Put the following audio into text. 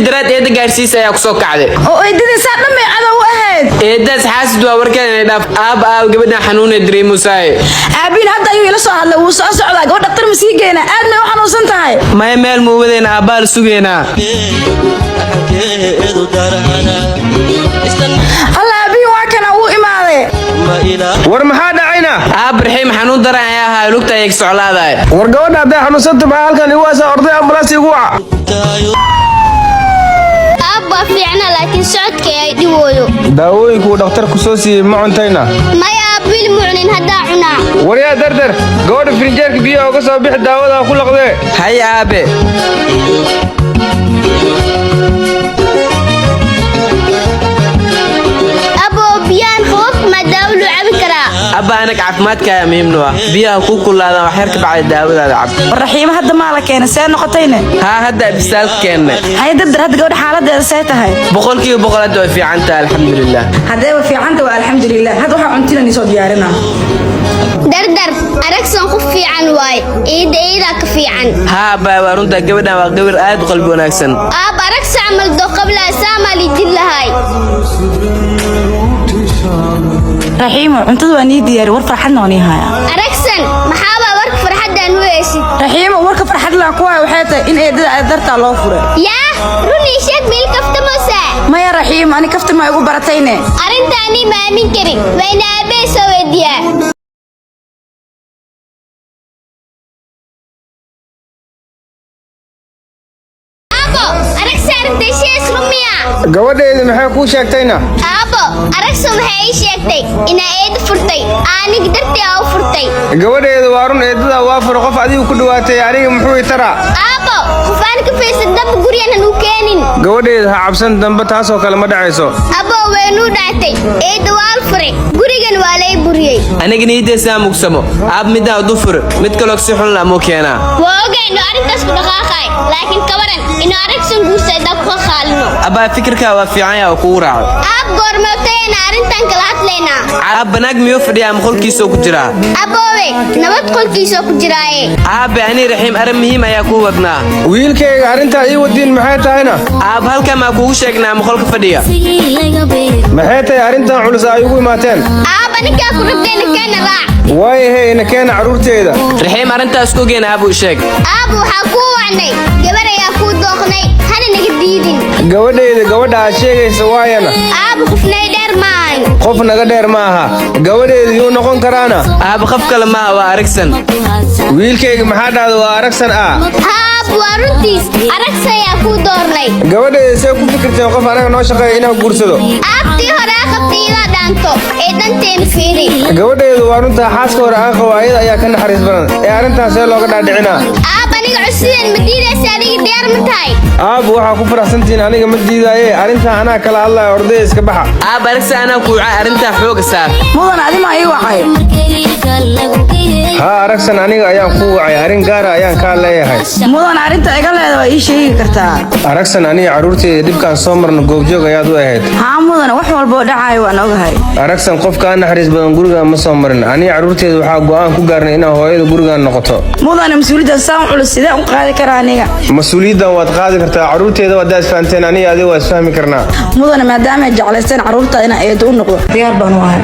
درات إيدا قارسيس أياك سو كعدي oo eedada saadna may cadow ahayd إيداس حاسد ووركان إنه أب قبلنا حنون دريمو ساي aabiin hadda ayuu ila soo hadlay wuu soo socdaa gabadh dhaqtar ma sii geena aad may u xanuunsan tahay ما يمال موودين أبال سوينا alla aabiin waa kana uu imaaday war maxaa dhacayna أب رحيم حنون درا يا هاي لقطة يك سعلادة war gabadha hadday xanuunsanta maxaa halkan igu haysaa orday ambalaas igu waca أبا في عنا لكن سعد كي يدويو daawooyinkuu dhakhtarku soo siiyey ma cuntayna ما يابي المعنين هدا عنا waryaa dardar gabadha firinjeerka biyaha uga soo bixi daawada ku laqdee هيا أبي أبو بيان خوف ما داولو عبكرا أبا أنا عفماتك يا مهمنوا بيها كوكو لا وحيرك بعد داود هذا عبد raxiima hadda maa la keenay see noqotayna ها هدا بسالك كنا hay dadar hadda gabadh xaaladeeda see tahay بقول كيو بقول أدوي في عنتا الحمد لله haddee fiicanta waa alxamdulilah hadda waxaa cuntina soo diyaarinaa دردر أركسون خفي عن واي إيدا كفي عن ها با ورنتا قبلنا وقبل آد قلبي وناكسن أبا أركس عمل دو قبل أسامة لدل هاي raxiima cuntada waa nii diyaari war farxadna waa nii haya أركسن محابا ورك فرحة ويسي raxiima warka farxad laa ku haya waxay tahay in eedada aad dartaa loo furay يا روني شك بالكفت موسى maya raxiima ani kafta ma igu baratayne أرنتاني ما أمين كريم وين أبي سويديا أبو أركسن أنت شيء اسمه gabadheedi maxay kuu sheegtayna أبو أركسن هاي شيكتي إن أيد فرتي أنا قدرت أو فرتي gabadheedu waa run eedada waa furo qof adigu ku dhawaatay aniga muxuu i taraa أبو خفانك في صدق قرينا نوكانين gabadheedu ha cabsan dambe taasoo kale ma dhacayso أبو وينو دعتي أيد والفري قرينا والي بريي أنا جنيد سامك سمو أب مدا ضفر متكلك سحن لا مو كينا وأوجي إنه أرنتس بدقاقي لكن كبرن إنه أركسن قوسة دبخ خالنو أبا فكرك وفي عيا وكورع أب قرمتين أرنتن كلات لنا أب بناك ميوفر يا مخل كيسو كجرا أبوي نبات كل كيسو كجراي أب يعني رحيم أرم مهم يا كوبنا wiilkayga arrintaa ii wadiin maxay tahayna أب هلك ما كوشكنا مخل كفديا maxay tahay arrintan culus ay ugu imaateen أب أنا كأكل ربنا كان راع waayahay ina keena carruurteeda رحيم أنت أسكوجين أبو شيك أبو حكوا عني جبر يا كود دوخني هذا نجديدين gabadheeda gabadha aad sheegaysa waayana أبو خفنا درمان qof naga dheer ma aha gabadheedu yuu noqon karaana أب خف كلمة وأركسن wiilkayga maxaa dhahda waa aragsan ah أبو أرنتيس أركس يا كود دورني gabadheeda see ku fikirteen qof anaga noo shaqeeya inaan guursado أبتي هراء خطيرة دانتو إذن تنفيري gabadheedu waa runtaa xaaska hore aan qabo ayada ayaa ka naxariis badan ee arrintaas see looga dhaadhicinaa أبو أنا عسلين مدينة ساري دير متاي aab waxaa ku faraxsantihiin aniga ma diidaaye arrintaa anaa kala hadlaya ordaya iska baxa أب أركسن أنا كوعة أنت حوق ساف mudan adi ma ii wacay haa aragsan aniga ayaan ku wacay arrin gaara ayaan kaa leeyahay mudan arrinta iga leeda waa ii sheegi kartaa aragsan aniga carruurteeda dhibkaan soo marna goobjoog ayaad u ahayd haa mudan wax walba oo dhacayo waan ogahay aragsan qof kaa naxariis badan gurigaan ma soo marin aniga carruurteeda waxaa go'aan ku gaarnay inaa hooyada gurigaan noqoto mudana mas-uuliyadda saan culus sidee u qaadi karaa aniga mas-uuliyaddan waad qaadi kartaa carruurteeda haddaad isfahanteen aniga adiga waa isfahmi karnaa mudana maadaama ay jeclaysteen carruurta inaan eedo u noqdo diyaar baan u ahay